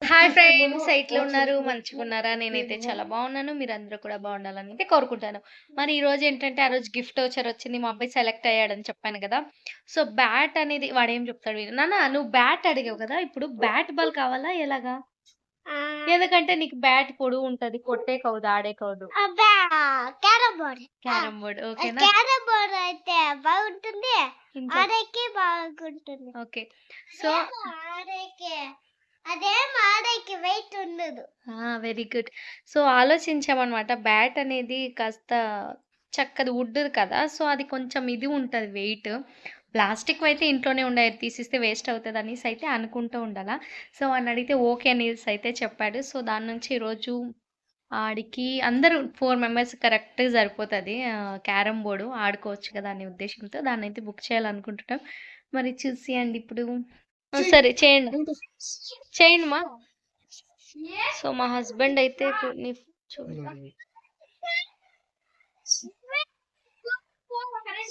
Hi friends, ఎట్లా ఉన్నారు? మంచిగున్నారా? నేనైతే చాలా బాగున్నాను. మీరందరూ కూడా బాగుండాలని అయితే కోరుకుంటాను. మరి ఈరోజు ఏంటంటే, ఆ రోజు గిఫ్ట్ వోచర్ వచ్చింది. మా అబ్బాయి సెలెక్ట్ అయ్యాడని చెప్పాను కదా! సో, బ్యాట్ అనేది వాడేం చెప్తాడు విను. నాన్న నువ్వు బ్యాట్ అడిగావు కదా! ఇప్పుడు బ్యాట్ బాల్ కావాలా? ఎలాగా? ఎందుకంటే నీకు బ్యాట్ పొడుగుంటది. కొట్టేకవుదు, ఆడేకవుదు. అబ్బా! Carrom board. క్యారమ్ బోర్డ్ ఓకేనా? క్యారమ్ బోర్డ్ అయితే బాగుంటుంది. ఇంకా ఆడేకి బాగుంటుంది. ఓకే. సో ఆడేకి అదేం ఆడేకి వెయిట్ ఉండదు. Very good. సో, ఆలోచించామనమాట. బ్యాట్ అనేది కాస్త చక్కది వుడ్‌ది కదా! సో, అది కొంచెం ఇది ఉంటది వెయిట్. ప్లాస్టిక్‌వయితే ఇంట్లోనే ఉండేయి. తీసిస్తే వేస్ట్ అవుతదనేసి అయితే అనుకుంటూ ఉండాలా. సో, వాడినడిగితే ఓకే అనేసి అయితే చెప్పాడు. సో, దాని నుంచి ఈరోజు ఆడికి అందరూ 4 మెంబర్స్ కరెక్ట్‌గా సరిపోతది. క్యారమ్ బోర్డు ఆడుకోవచ్చు కదా! అనే ఉద్దేశ్యంతో దాన్నయితే బుక్ చేయాలనుకుంటున్నాం. మరి చూసియండి ఇప్పుడు. సరే చేయండి. చేయండి మా. సో, మా హస్బెండ్ అయితే కొన్ని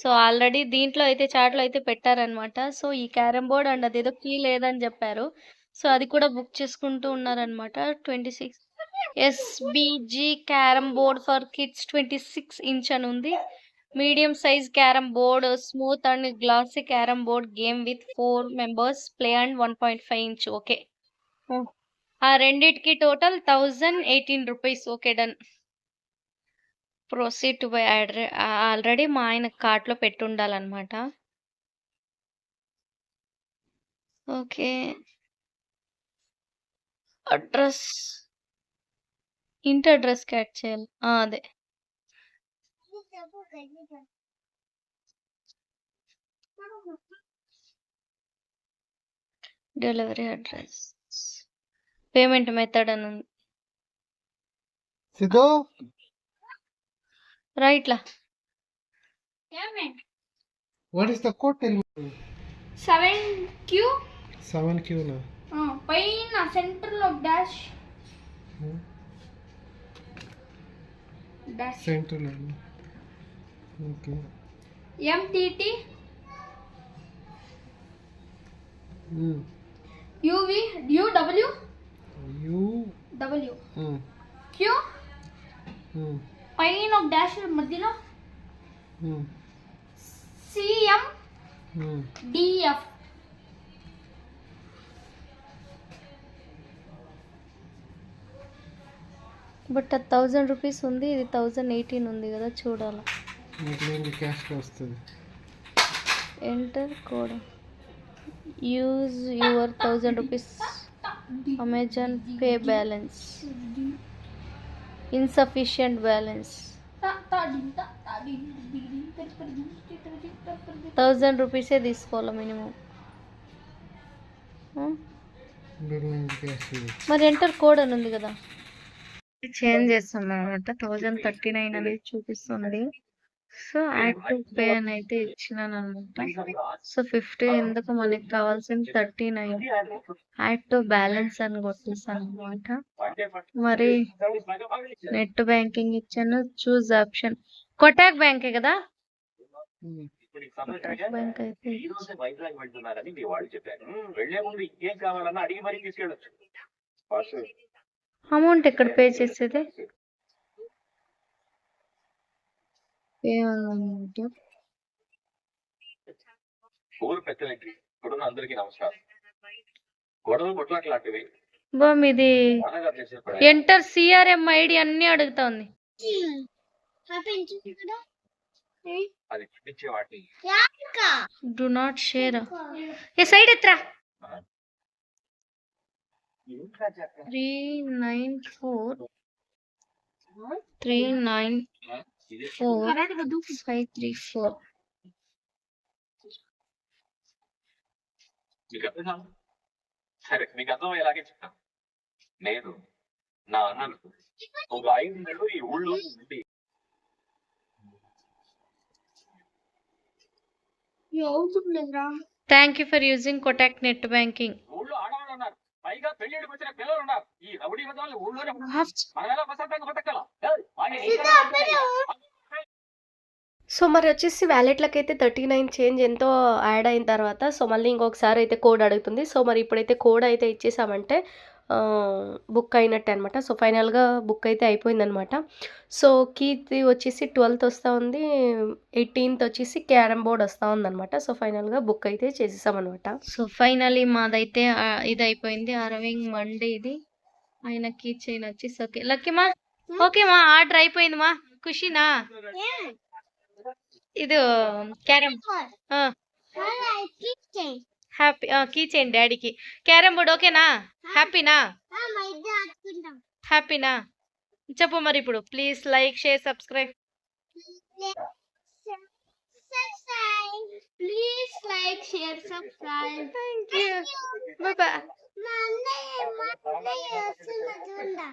సో, ఆల్రెడీ దీంట్లో అయితే చాట్‌లో అయితే పెట్టారనమాట. సో, ఈ క్యారమ్ బోర్డ్ అండ్ అదేదో కీ లేదని జెప్పారు. సో, అది కూడా బుక్ చేసుకుంటూ ఉన్నారనమాట. 26 SBG carrom board for kids 26 inch అని ఉంది. Medium size carrom board, smooth and glossy carrom board game with 4 members play and 1.5 inch okay. ఆ రెండిటికి total 1018 rupees. Okay done. Proceed to buy already మా ఆయన కార్ట్‌లో పెట్టుండాలనమాట. Okay. Address ఇంటి అడ్రస్‌కి add చేయాలి. అదే. Delivery address. పేమెంట్ మెథడ్ అని ఉంది. సిద్ధు రైట్‌లా. What is the code tell me 7Q 7Q నా పైన సెంటర్ లో డాష్ సెంటర్ లో okay MTT UV UW U W Q పైన ఒక డాష్ మధ్యలో CM DF బట్ అది 1000 రూపీస్ ఉంది. ఇది 1018 ఉంది కదా! చూడాలా. మీకు క్యాష్ వస్తుంది. Enter code. Use your 1000 rupees Amazon pay balance. Insufficient balance. 1000 రూపీసే తీసుకోవాలి మినిమం. మరి ఎంటర్ కోడ్ అని ఉంది కదా! చేంజ్ చేస్తున్నాం అనమాట. 1039 అనేది చూపిస్తుంది. సో, యాడ్ టు పే అని అయితే ఇచ్చినాను అనమాట. సో, 50 ఎందుకు మనకి కావాల్సింది 39. యాడ్ టు బ్యాలెన్స్ అని కొట్టేసాను అనమాట. మరి నెట్ బ్యాంకింగ్ ఇచ్చాను. Choose option. కొటాక్ బ్యాంకే కదా! కొటాక్ బ్యాంక్ అయితే అమౌంట్ ఎక్కడ పే చేసేది? పే అమౌంట్ బా మీది ఎంటర్ సిఆర్ఎం ఐడి అన్ని అడుగుతోంది. Do not share. ఏ సైడ్ ఎత్రా. 394 సరే మీకు అర్థమయ్యేలాగే చెప్తాను. నేను నా అన్నను ఒక 5 నెలలు ఈ ఊళ్ళో ఉండి thank you for using Kotak net banking. ఊళ్ళో ఆడవాళ్ళు ఉన్నారు, పైగా పెళ్లిడికి వచ్చిన పిల్లలు ఉన్నారు. ఈ రౌడీ విధాలు ఊళ్ళోనే మనం ఎలా ప్రశాంతంగా బతకాలా? సో మరి వచ్చేసి వ్యాలెట్లకి అయితే 39 చేంజ్ ఎంతో యాడ్ అయిన తర్వాత సో మళ్ళీ ఇంకొకసారి అయితే కోడ్ అడుగుతుంది. సో మరి ఇప్పుడైతే కోడ్ అయితే ఇచ్చేసామంటే బుక్ అయినట్టే అనమాట. సో, ఫైనల్‌గా బుక్ అయితే అయిపోయిందనమాట. సో, కీది వచ్చేసి 12థ్ వస్తా ఉంది. 18థ్ వచ్చేసి క్యారమ్ బోర్డ్ వస్తా ఉందనమాట. సో, ఫైనల్‌గా బుక్ అయితే చేసేసామనమాట. సో, ఫైనల్లీ మాదైతే ఇదయిపోయింది. అరవింగ్ మండే ఇది. ఆయన కీ చైన్ వచ్చేసి ఓకే. లక్కీమా ఓకే మా ఆర్డర్ అయిపోయింది మా. ఖుషినా? ఇది క్యారమ్ ఆ! హ్యాపీ కీ చైన్ డ్యాడీకి. క్యారమ్ బోర్డ్ ఓకేనా? హ్యాపీనా? హ్యాపీనా? చెప్పు మరి ఇప్పుడు. Please like, share, subscribe. Please like, share, subscribe. Thank you. By by. మా అన్నయ్య వస్తున్నది ఉందా